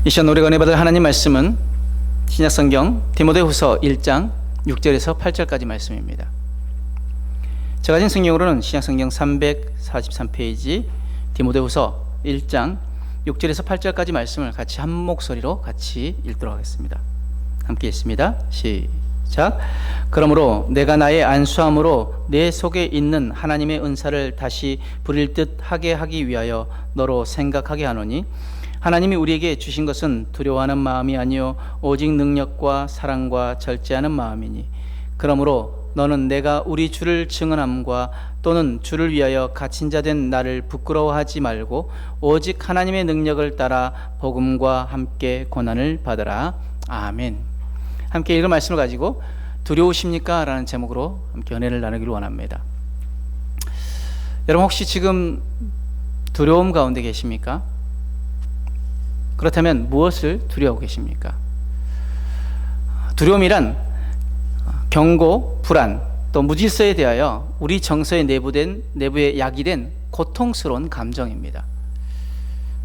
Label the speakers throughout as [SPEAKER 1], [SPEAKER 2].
[SPEAKER 1] 이 시간 우리가 은혜 받을 하나님 말씀은 신약성경 디모데후서 1장 6절에서 8절까지 말씀입니다. 제가 가진 성경으로는 신약성경 343페이지 디모데후서 1장 6절에서 8절까지 말씀을 같이 한 목소리로 같이 읽도록 하겠습니다. 함께 읽습니다. 시작. 그러므로 내가 나의 안수함으로 내 속에 있는 하나님의 은사를 다시 부릴 듯 하게 하기 위하여 너로 생각하게 하노니 하나님이 우리에게 주신 것은 두려워하는 마음이 아니요 오직 능력과 사랑과 절제하는 마음이니 그러므로 너는 내가 우리 주를 증언함과 또는 주를 위하여 갇힌 자 된 나를 부끄러워하지 말고 오직 하나님의 능력을 따라 복음과 함께 고난을 받으라. 아멘. 함께 읽은 말씀을 가지고 두려우십니까? 라는 제목으로 함께 은혜를 나누기를 원합니다. 여러분 혹시 지금 두려움 가운데 계십니까? 그렇다면 무엇을 두려워하고 계십니까? 두려움이란 경고, 불안, 또 무질서에 대하여 우리 정서에 내부에 야기된 고통스러운 감정입니다.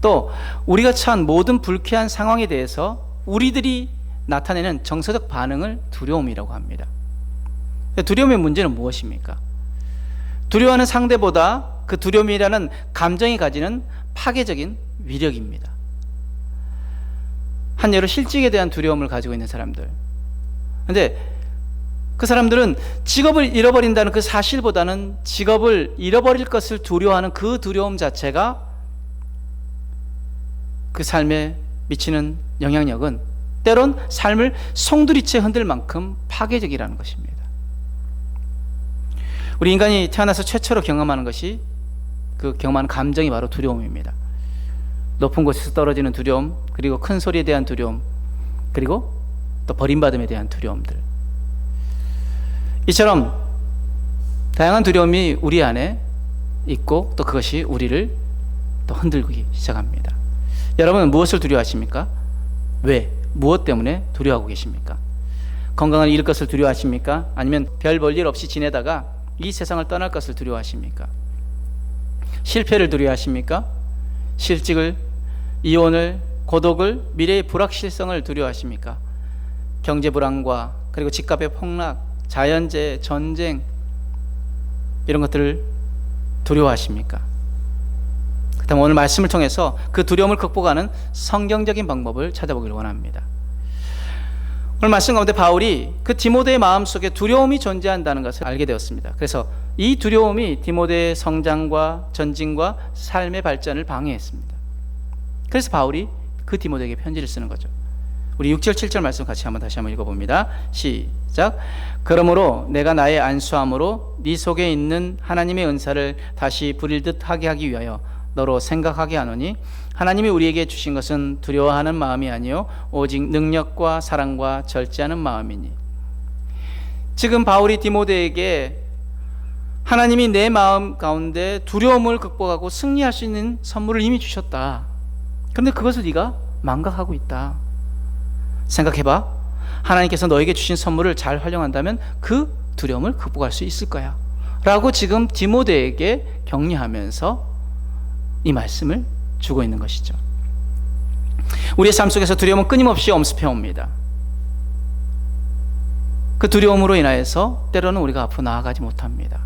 [SPEAKER 1] 또 우리가 처한 모든 불쾌한 상황에 대해서 우리들이 나타내는 정서적 반응을 두려움이라고 합니다. 두려움의 문제는 무엇입니까? 두려워하는 상대보다 그 두려움이라는 감정이 가지는 파괴적인 위력입니다. 한 여러 실직에 대한 두려움을 가지고 있는 사람들, 근데 그 사람들은 직업을 잃어버린다는 그 사실보다는 직업을 잃어버릴 것을 두려워하는 그 두려움 자체가 그 삶에 미치는 영향력은 때론 삶을 송두리째 흔들 만큼 파괴적이라는 것입니다. 우리 인간이 태어나서 최초로 경험하는 것이, 그 경험하는 감정이 바로 두려움입니다. 높은 곳에서 떨어지는 두려움, 그리고 큰 소리에 대한 두려움, 그리고 또 버림받음에 대한 두려움들. 이처럼 다양한 두려움이 우리 안에 있고 또 그것이 우리를 또 흔들기 시작합니다. 여러분은 무엇을 두려워하십니까? 왜? 무엇 때문에 두려워하고 계십니까? 건강을 잃을 것을 두려워하십니까? 아니면 별 볼 일 없이 지내다가 이 세상을 떠날 것을 두려워하십니까? 실패를 두려워하십니까? 실직을, 이혼을, 고독을, 미래의 불확실성을 두려워하십니까? 경제 불안과 그리고 집값의 폭락, 자연재해, 전쟁, 이런 것들을 두려워하십니까? 그렇다면 오늘 말씀을 통해서 그 두려움을 극복하는 성경적인 방법을 찾아보기를 원합니다. 오늘 말씀 가운데 바울이 그 디모데의 마음속에 두려움이 존재한다는 것을 알게 되었습니다. 그래서 이 두려움이 디모데의 성장과 전진과 삶의 발전을 방해했습니다. 그래서 바울이 그 디모데에게 편지를 쓰는 거죠. 우리 6절 7절 말씀 같이 다시 한번 읽어봅니다. 시작. 그러므로 내가 나의 안수함으로 네 속에 있는 하나님의 은사를 다시 부릴 듯 하게 하기 위하여 너로 생각하게 하노니 하나님이 우리에게 주신 것은 두려워하는 마음이 아니요 오직 능력과 사랑과 절제하는 마음이니. 지금 바울이 디모데에게 하나님이 내 마음 가운데 두려움을 극복하고 승리할 수 있는 선물을 이미 주셨다. 그런데 그것을 네가 망각하고 있다. 생각해봐. 하나님께서 너에게 주신 선물을 잘 활용한다면 그 두려움을 극복할 수 있을 거야 라고 지금 디모데에게 격려하면서 이 말씀을 주고 있는 것이죠. 우리의 삶 속에서 두려움은 끊임없이 엄습해 옵니다. 그 두려움으로 인하여서 때로는 우리가 앞으로 나아가지 못합니다.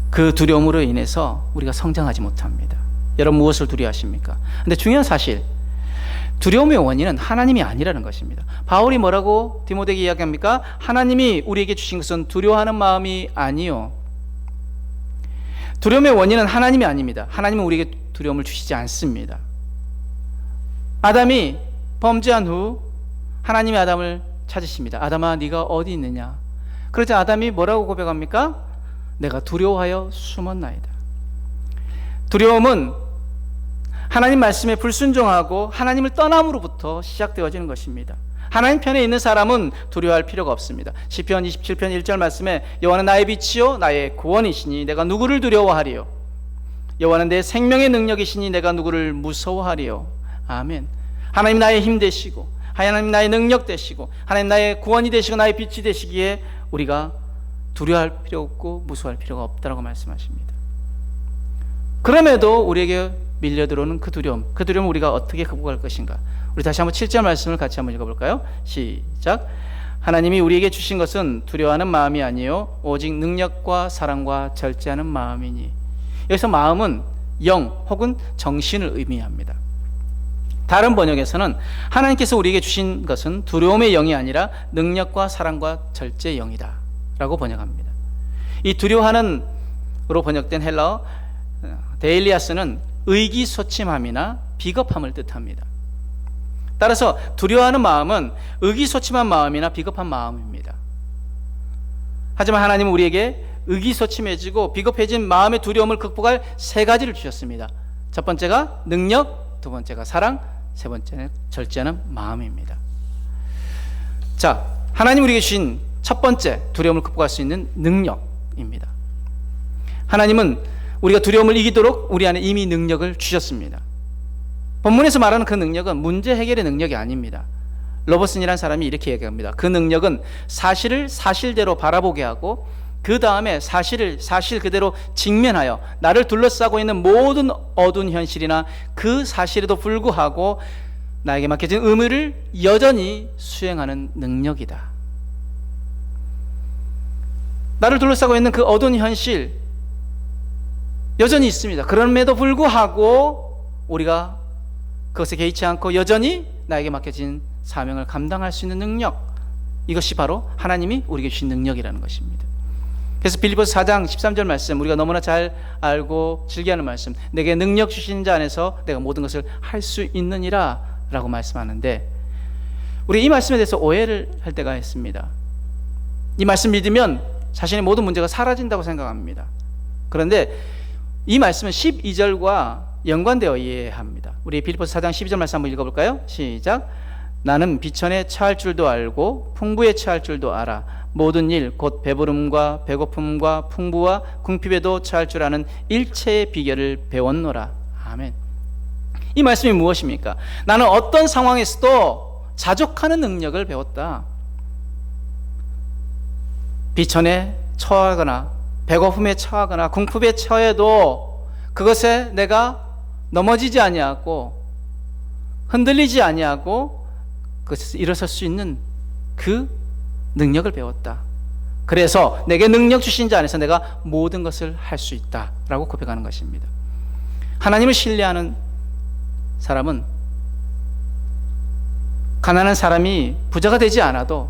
[SPEAKER 1] 그 두려움으로 인해서 우리가 성장하지 못합니다. 여러분 무엇을 두려워하십니까? 근데 중요한 사실, 두려움의 원인은 하나님이 아니라는 것입니다. 바울이 뭐라고 디모데에게 이야기합니까? 하나님이 우리에게 주신 것은 두려워하는 마음이 아니요. 두려움의 원인은 하나님이 아닙니다. 하나님은 우리에게 두려움을 주시지 않습니다. 아담이 범죄한 후 하나님이 아담을 찾으십니다. 아담아, 네가 어디 있느냐? 그러자 아담이 뭐라고 고백합니까? 내가 두려워하여 숨었나이다. 두려움은 하나님 말씀에 불순종하고 하나님을 떠남으로부터 시작되어지는 것입니다. 하나님 편에 있는 사람은 두려워할 필요가 없습니다. 시편 27편 1절 말씀에 여호와는 나의 빛이요 나의 구원이시니 내가 누구를 두려워하리요? 여호와는 내 생명의 능력이시니 내가 누구를 무서워하리요? 아멘. 하나님 나의 힘 되시고 하나님 나의 능력 되시고 하나님 나의 구원이 되시고 나의 빛이 되시기에 우리가 두려워할 필요 없고 무서워할 필요가 없다고 말씀하십니다. 그럼에도 우리에게 밀려 들어오는 그 두려움을 우리가 어떻게 극복할 것인가? 우리 다시 한번 7절 말씀을 같이 한번 읽어볼까요? 시작. 하나님이 우리에게 주신 것은 두려워하는 마음이 아니요 오직 능력과 사랑과 절제하는 마음이니. 여기서 마음은 영 혹은 정신을 의미합니다. 다른 번역에서는 하나님께서 우리에게 주신 것은 두려움의 영이 아니라 능력과 사랑과 절제의 영이다 라고 번역합니다. 이 두려워하는 으로 번역된 헬라어 데일리아스는 의기소침함이나 비겁함을 뜻합니다. 따라서 두려워하는 마음은 의기소침한 마음이나 비겁한 마음입니다. 하지만 하나님은 우리에게 의기소침해지고 비겁해진 마음의 두려움을 극복할 세 가지를 주셨습니다. 첫 번째가 능력, 두 번째가 사랑, 세 번째는 절제하는 마음입니다. 자, 하나님 우리에게 주신 첫 번째 두려움을 극복할 수 있는 능력입니다. 하나님은 우리가 두려움을 이기도록 우리 안에 이미 능력을 주셨습니다. 본문에서 말하는 그 능력은 문제 해결의 능력이 아닙니다. 로버슨이라는 사람이 이렇게 얘기합니다. 그 능력은 사실을 사실대로 바라보게 하고 그 다음에 사실을 사실 그대로 직면하여 나를 둘러싸고 있는 모든 어두운 현실이나 그 사실에도 불구하고 나에게 맡겨진 의무를 여전히 수행하는 능력이다. 나를 둘러싸고 있는 그 어두운 현실 여전히 있습니다. 그럼에도 불구하고 우리가 그것에 개의치 않고 여전히 나에게 맡겨진 사명을 감당할 수 있는 능력, 이것이 바로 하나님이 우리에게 주신 능력이라는 것입니다. 그래서 빌립보서 4장 13절 말씀, 우리가 너무나 잘 알고 즐겨하는 말씀, 내게 능력 주신 자 안에서 내가 모든 것을 할 수 있느니라 라고 말씀하는데, 우리 이 말씀에 대해서 오해를 할 때가 있습니다. 이 말씀 믿으면 자신의 모든 문제가 사라진다고 생각합니다. 그런데 이 말씀은 12절과 연관되어 이해합니다. 우리 빌립보서 4장 12절 말씀 한번 읽어볼까요? 시작. 나는 비천에 처할 줄도 알고 풍부에 처할 줄도 알아. 모든 일 곧 배부름과 배고픔과 풍부와 궁핍에도 처할 줄 아는 일체의 비결을 배웠노라. 아멘. 이 말씀이 무엇입니까? 나는 어떤 상황에서도 자족하는 능력을 배웠다. 비천에 처하거나 배고픔에 처하거나 궁핍에 처해도 그것에 내가 넘어지지 아니하고 흔들리지 아니하고 그것에서 일어설 수 있는 그 능력을 배웠다. 그래서 내게 능력 주신 자 안에서 내가 모든 것을 할 수 있다라고 고백하는 것입니다. 하나님을 신뢰하는 사람은 가난한 사람이 부자가 되지 않아도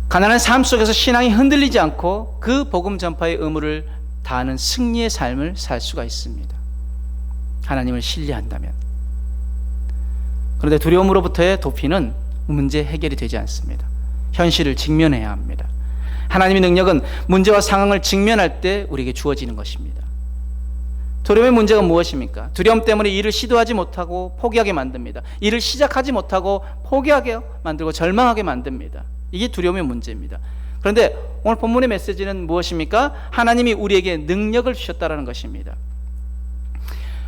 [SPEAKER 1] 가난한 삶 속에서 신앙이 흔들리지 않고 그 복음 전파의 의무를 다하는 승리의 삶을 살 수가 있습니다. 하나님을 신뢰한다면. 그런데 두려움으로부터의 도피는 문제 해결이 되지 않습니다. 현실을 직면해야 합니다. 하나님의 능력은 문제와 상황을 직면할 때 우리에게 주어지는 것입니다. 두려움의 문제가 무엇입니까? 두려움 때문에 일을 시도하지 못하고 포기하게 만듭니다. 일을 시작하지 못하고 포기하게 만들고 절망하게 만듭니다. 이게 두려움의 문제입니다. 그런데 오늘 본문의 메시지는 무엇입니까? 하나님이 우리에게 능력을 주셨다는 것입니다.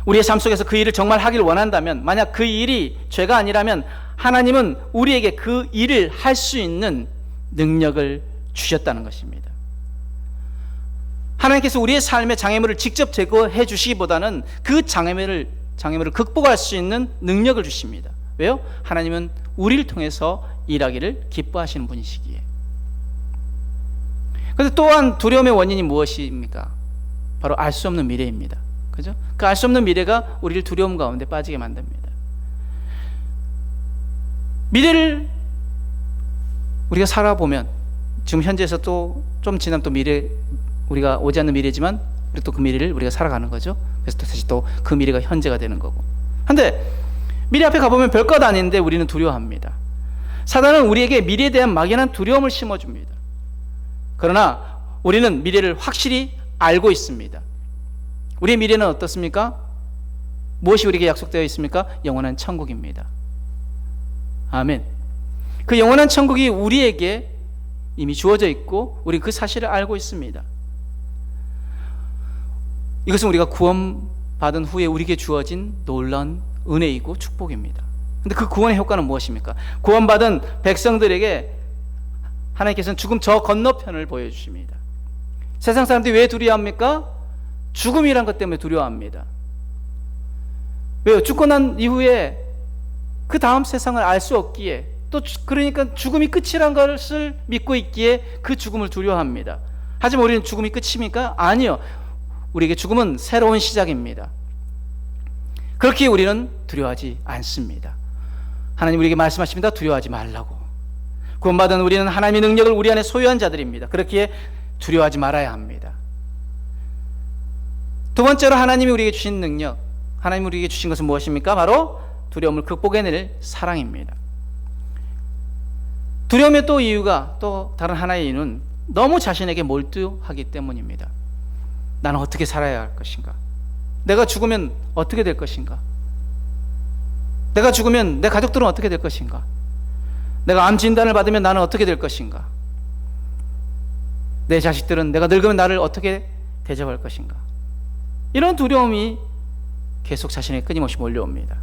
[SPEAKER 1] 우리의 삶 속에서 그 일을 정말 하길 원한다면, 만약 그 일이 죄가 아니라면 하나님은 우리에게 그 일을 할 수 있는 능력을 주셨다는 것입니다. 하나님께서 우리의 삶의 장애물을 직접 제거해 주시기보다는 그 장애물을 극복할 수 있는 능력을 주십니다. 왜요? 하나님은 우리를 통해서 일하기를 기뻐하시는 분이시기에. 그런데 또한 두려움의 원인이 무엇입니까? 바로 알 수 없는 미래입니다. 그죠? 그 알 수 없는 미래가 우리를 두려움 가운데 빠지게 만듭니다. 미래를 우리가 살아보면, 지금 현재에서 또 좀 지나면 또 미래, 우리가 오지 않는 미래지만 우리 또 그 미래를 우리가 살아가는 거죠. 그래서 또 다시 또 그 미래가 현재가 되는 거고. 그런데 미래 앞에 가보면 별것 아닌데 우리는 두려워합니다. 사단은 우리에게 미래에 대한 막연한 두려움을 심어줍니다. 그러나 우리는 미래를 확실히 알고 있습니다. 우리의 미래는 어떻습니까? 무엇이 우리에게 약속되어 있습니까? 영원한 천국입니다. 아멘. 그 영원한 천국이 우리에게 이미 주어져 있고 우리 그 사실을 알고 있습니다. 이것은 우리가 구원받은 후에 우리에게 주어진 놀라운 은혜이고 축복입니다. 그런데 그 구원의 효과는 무엇입니까? 구원받은 백성들에게 하나님께서는 죽음 저 건너편을 보여주십니다. 세상 사람들이 왜 두려워합니까? 죽음이란 것 때문에 두려워합니다. 왜요? 죽고 난 이후에 그 다음 세상을 알 수 없기에, 또 그러니까 죽음이 끝이란 것을 믿고 있기에 그 죽음을 두려워합니다. 하지만 우리는 죽음이 끝입니까? 아니요. 우리에게 죽음은 새로운 시작입니다. 그렇게 우리는 두려워하지 않습니다. 하나님 우리에게 말씀하십니다. 두려워하지 말라고. 구원받은 우리는 하나님의 능력을 우리 안에 소유한 자들입니다. 그렇기에 두려워하지 말아야 합니다. 두 번째로 하나님이 우리에게 주신 능력, 하나님이 우리에게 주신 것은 무엇입니까? 바로 두려움을 극복해낼 사랑입니다. 두려움의 또 이유가, 또 다른 하나의 이유는 너무 자신에게 몰두하기 때문입니다. 나는 어떻게 살아야 할 것인가? 내가 죽으면 어떻게 될 것인가? 내가 죽으면 내 가족들은 어떻게 될 것인가? 내가 암 진단을 받으면 나는 어떻게 될 것인가? 내 자식들은 내가 늙으면 나를 어떻게 대접할 것인가? 이런 두려움이 계속 자신에게 끊임없이 몰려옵니다.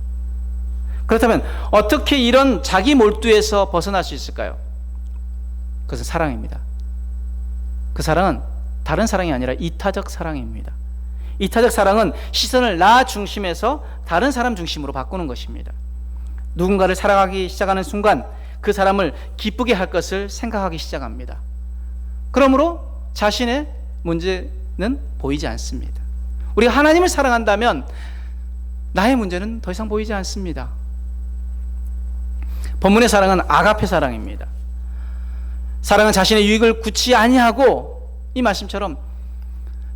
[SPEAKER 1] 그렇다면 어떻게 이런 자기 몰두에서 벗어날 수 있을까요? 그것은 사랑입니다. 그 사랑은 다른 사랑이 아니라 이타적 사랑입니다. 이타적 사랑은 시선을 나 중심에서 다른 사람 중심으로 바꾸는 것입니다. 누군가를 사랑하기 시작하는 순간 그 사람을 기쁘게 할 것을 생각하기 시작합니다. 그러므로 자신의 문제는 보이지 않습니다. 우리가 하나님을 사랑한다면 나의 문제는 더 이상 보이지 않습니다. 본문의 사랑은 아가페 사랑입니다. 사랑은 자신의 유익을 굳이 아니하고, 이 말씀처럼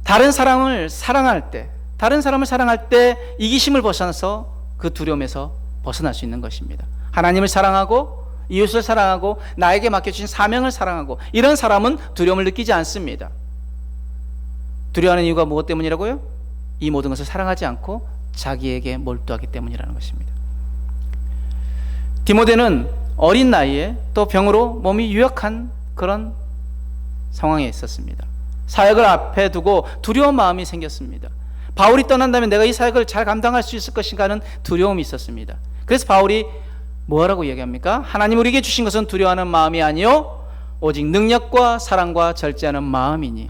[SPEAKER 1] 다른 사람을 사랑할 때, 다른 사람을 사랑할 때 이기심을 벗어나서 그 두려움에서 벗어날 수 있는 것입니다. 하나님을 사랑하고 이웃을 사랑하고 나에게 맡겨주신 사명을 사랑하고, 이런 사람은 두려움을 느끼지 않습니다. 두려워하는 이유가 무엇 때문이라고요? 이 모든 것을 사랑하지 않고 자기에게 몰두하기 때문이라는 것입니다. 디모데는 어린 나이에 또 병으로 몸이 유약한 그런 상황에 있었습니다. 사역을 앞에 두고 두려운 마음이 생겼습니다. 바울이 떠난다면 내가 이 사역을 잘 감당할 수 있을 것인가 하는 두려움이 있었습니다. 그래서 바울이 뭐라고 얘기합니까? 하나님 우리에게 주신 것은 두려워하는 마음이 아니요 오직 능력과 사랑과 절제하는 마음이니.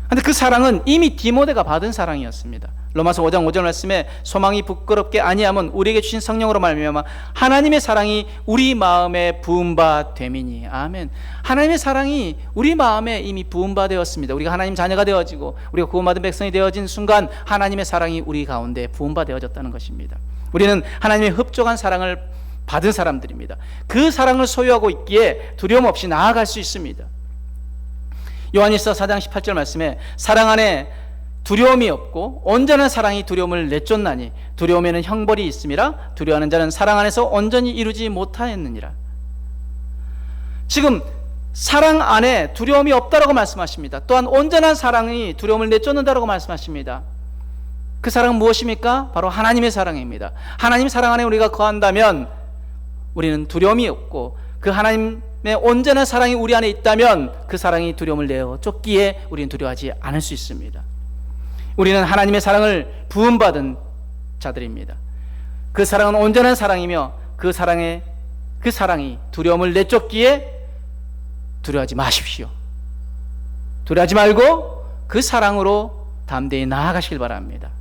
[SPEAKER 1] 그런데 그 사랑은 이미 디모데가 받은 사랑이었습니다. 로마서 5장 5절 말씀에 소망이 부끄럽게 아니함은 우리에게 주신 성령으로 말미암아 하나님의 사랑이 우리 마음에 부은 바 됨이니. 아멘. 하나님의 사랑이 우리 마음에 이미 부은 바 되었습니다. 우리가 하나님 자녀가 되어지고 우리가 구원받은 백성이 되어진 순간 하나님의 사랑이 우리 가운데 부은 바 되어졌다는 것입니다. 우리는 하나님의 흡족한 사랑을 받은 사람들입니다. 그 사랑을 소유하고 있기에 두려움 없이 나아갈 수 있습니다. 요한일서 4장 18절 말씀에 사랑 안에 두려움이 없고 온전한 사랑이 두려움을 내쫓나니 두려움에는 형벌이 있음이라 두려워하는 자는 사랑 안에서 온전히 이루지 못하였느니라. 지금 사랑 안에 두려움이 없다라고 말씀하십니다. 또한 온전한 사랑이 두려움을 내쫓는다라고 말씀하십니다. 그 사랑은 무엇입니까? 바로 하나님의 사랑입니다. 하나님 사랑 안에 우리가 거한다면 우리는 두려움이 없고, 그 하나님의 온전한 사랑이 우리 안에 있다면 그 사랑이 두려움을 내어 쫓기에 우리는 두려워하지 않을 수 있습니다. 우리는 하나님의 사랑을 부음받은 자들입니다. 그 사랑은 온전한 사랑이며 그 사랑이 두려움을 내쫓기에 두려워하지 마십시오. 두려워하지 말고 그 사랑으로 담대히 나아가시길 바랍니다.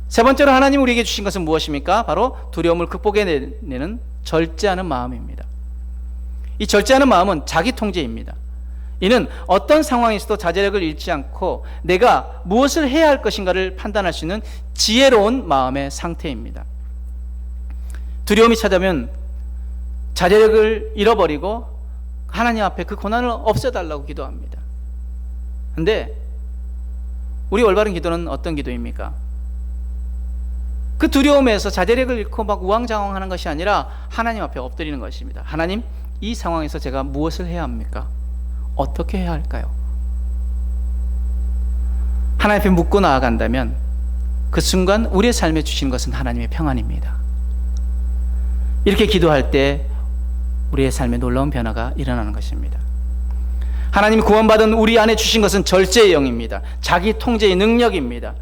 [SPEAKER 1] 세 번째로 하나님 우리에게 주신 것은 무엇입니까? 바로 두려움을 극복해내는 절제하는 마음입니다. 이 절제하는 마음은 자기 통제입니다. 이는 어떤 상황에서도 자제력을 잃지 않고 내가 무엇을 해야 할 것인가를 판단할 수 있는 지혜로운 마음의 상태입니다. 두려움이 찾아오면 자제력을 잃어버리고 하나님 앞에 그 고난을 없애달라고 기도합니다. 그런데 우리 올바른 기도는 어떤 기도입니까? 그 두려움에서 자제력을 잃고 막 우왕좌왕하는 것이 아니라 하나님 앞에 엎드리는 것입니다. 하나님, 이 상황에서 제가 무엇을 해야 합니까? 어떻게 해야 할까요? 하나님 앞에 묻고 나아간다면 그 순간 우리의 삶에 주신 것은 하나님의 평안입니다. 이렇게 기도할 때 우리의 삶에 놀라운 변화가 일어나는 것입니다. 하나님이 구원받은 우리 안에 주신 것은 절제의 영입니다. 자기 통제의 능력입니다.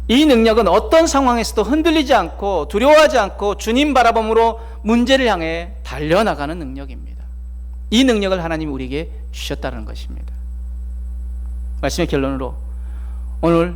[SPEAKER 1] 이 능력은 어떤 상황에서도 흔들리지 않고 두려워하지 않고 주님 바라봄으로 문제를 향해 달려나가는 능력입니다. 이 능력을 하나님이 우리에게 주셨다는 것입니다. 말씀의 결론으로 오늘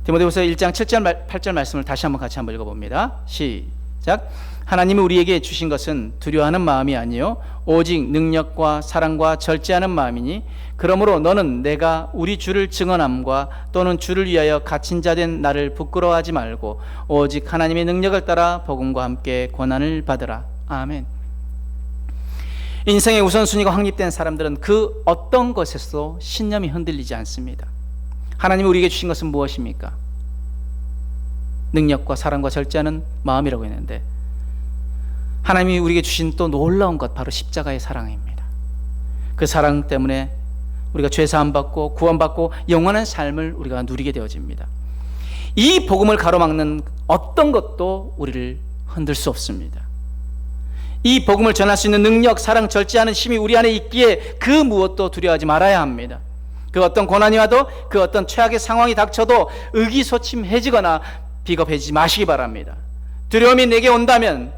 [SPEAKER 1] 디모데후서 1장 7절 8절 말씀을 다시 한번 같이 한번 읽어봅니다. 시작. 하나님이 우리에게 주신 것은 두려워하는 마음이 아니요 오직 능력과 사랑과 절제하는 마음이니 그러므로 너는 내가 우리 주를 증언함과 또는 주를 위하여 갇힌 자 된 나를 부끄러워하지 말고 오직 하나님의 능력을 따라 복음과 함께 고난을 받으라. 아멘. 인생의 우선순위가 확립된 사람들은 그 어떤 것에서도 신념이 흔들리지 않습니다. 하나님이 우리에게 주신 것은 무엇입니까? 능력과 사랑과 절제하는 마음이라고 했는데 하나님이 우리에게 주신 또 놀라운 것 바로 십자가의 사랑입니다. 그 사랑 때문에 우리가 죄사함 받고 구원받고 영원한 삶을 우리가 누리게 되어집니다. 이 복음을 가로막는 어떤 것도 우리를 흔들 수 없습니다. 이 복음을 전할 수 있는 능력, 사랑, 절제하는 힘이 우리 안에 있기에 그 무엇도 두려워하지 말아야 합니다. 그 어떤 고난이 와도 그 어떤 최악의 상황이 닥쳐도 의기소침해지거나 비겁해지지 마시기 바랍니다. 두려움이 내게 온다면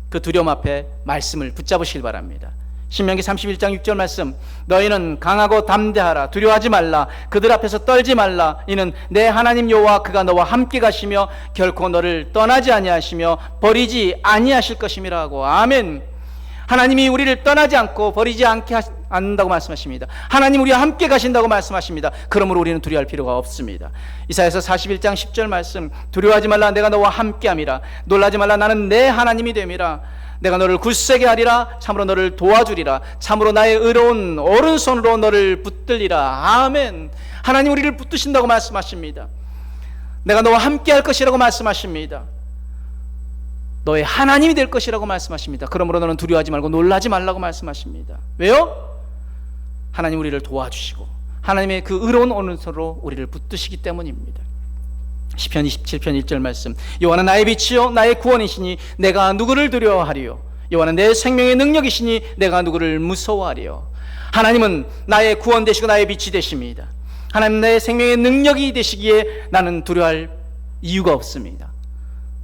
[SPEAKER 1] 그 두려움 앞에 말씀을 붙잡으시길 바랍니다. 신명기 31장 6절 말씀, 너희는 강하고 담대하라. 두려워하지 말라. 그들 앞에서 떨지 말라. 이는 내 하나님 여호와 그가 너와 함께 가시며 결코 너를 떠나지 아니하시며 버리지 아니하실 것임이라고. 아멘. 하나님이 우리를 떠나지 않고 버리지 않는다고 말씀하십니다. 하나님 우리와 함께 가신다고 말씀하십니다. 그러므로 우리는 두려워할 필요가 없습니다. 이사야서 41장 10절 말씀, 두려워하지 말라. 내가 너와 함께함이라. 놀라지 말라. 나는 내 하나님이 됨이라. 내가 너를 굳세게 하리라. 참으로 너를 도와주리라. 참으로 나의 의로운 오른손으로 너를 붙들리라. 아멘. 하나님 우리를 붙드신다고 말씀하십니다. 내가 너와 함께 할 것이라고 말씀하십니다. 너의 하나님이 될 것이라고 말씀하십니다. 그러므로 너는 두려워하지 말고 놀라지 말라고 말씀하십니다. 왜요? 하나님 우리를 도와주시고 하나님의 그 의로운 오른손으로 우리를 붙드시기 때문입니다. 시편 27편 1절 말씀, 여호와는 나의 빛이요 나의 구원이시니 내가 누구를 두려워하리요. 여호와는 내 생명의 능력이시니 내가 누구를 무서워하리요. 하나님은 나의 구원 되시고 나의 빛이 되십니다. 하나님 내 생명의 능력이 되시기에 나는 두려워할 이유가 없습니다.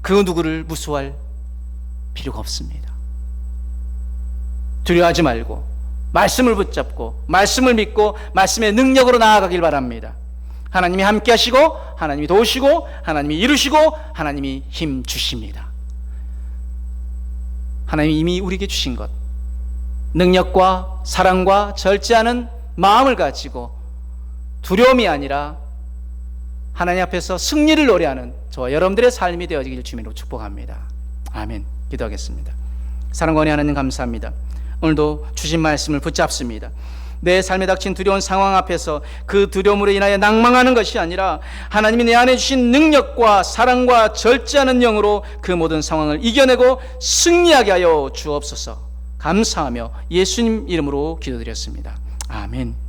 [SPEAKER 1] 그 누구를 무서워할 필요가 없습니다. 두려워하지 말고 말씀을 붙잡고 말씀을 믿고 말씀의 능력으로 나아가길 바랍니다. 하나님이 함께 하시고 하나님이 도우시고 하나님이 이루시고 하나님이 힘 주십니다. 하나님이 이미 우리에게 주신 것, 능력과 사랑과 절제하는 마음을 가지고 두려움이 아니라 하나님 앞에서 승리를 노래하는 저와 여러분들의 삶이 되어지길 주님으로 축복합니다. 아멘. 기도하겠습니다. 사랑과 은혜 하나님 감사합니다. 오늘도 주신 말씀을 붙잡습니다. 내 삶에 닥친 두려운 상황 앞에서 그 두려움으로 인하여 낭망하는 것이 아니라 하나님이 내 안에 주신 능력과 사랑과 절제하는 영으로 그 모든 상황을 이겨내고 승리하게 하여 주옵소서. 감사하며 예수님 이름으로 기도드렸습니다. 아멘.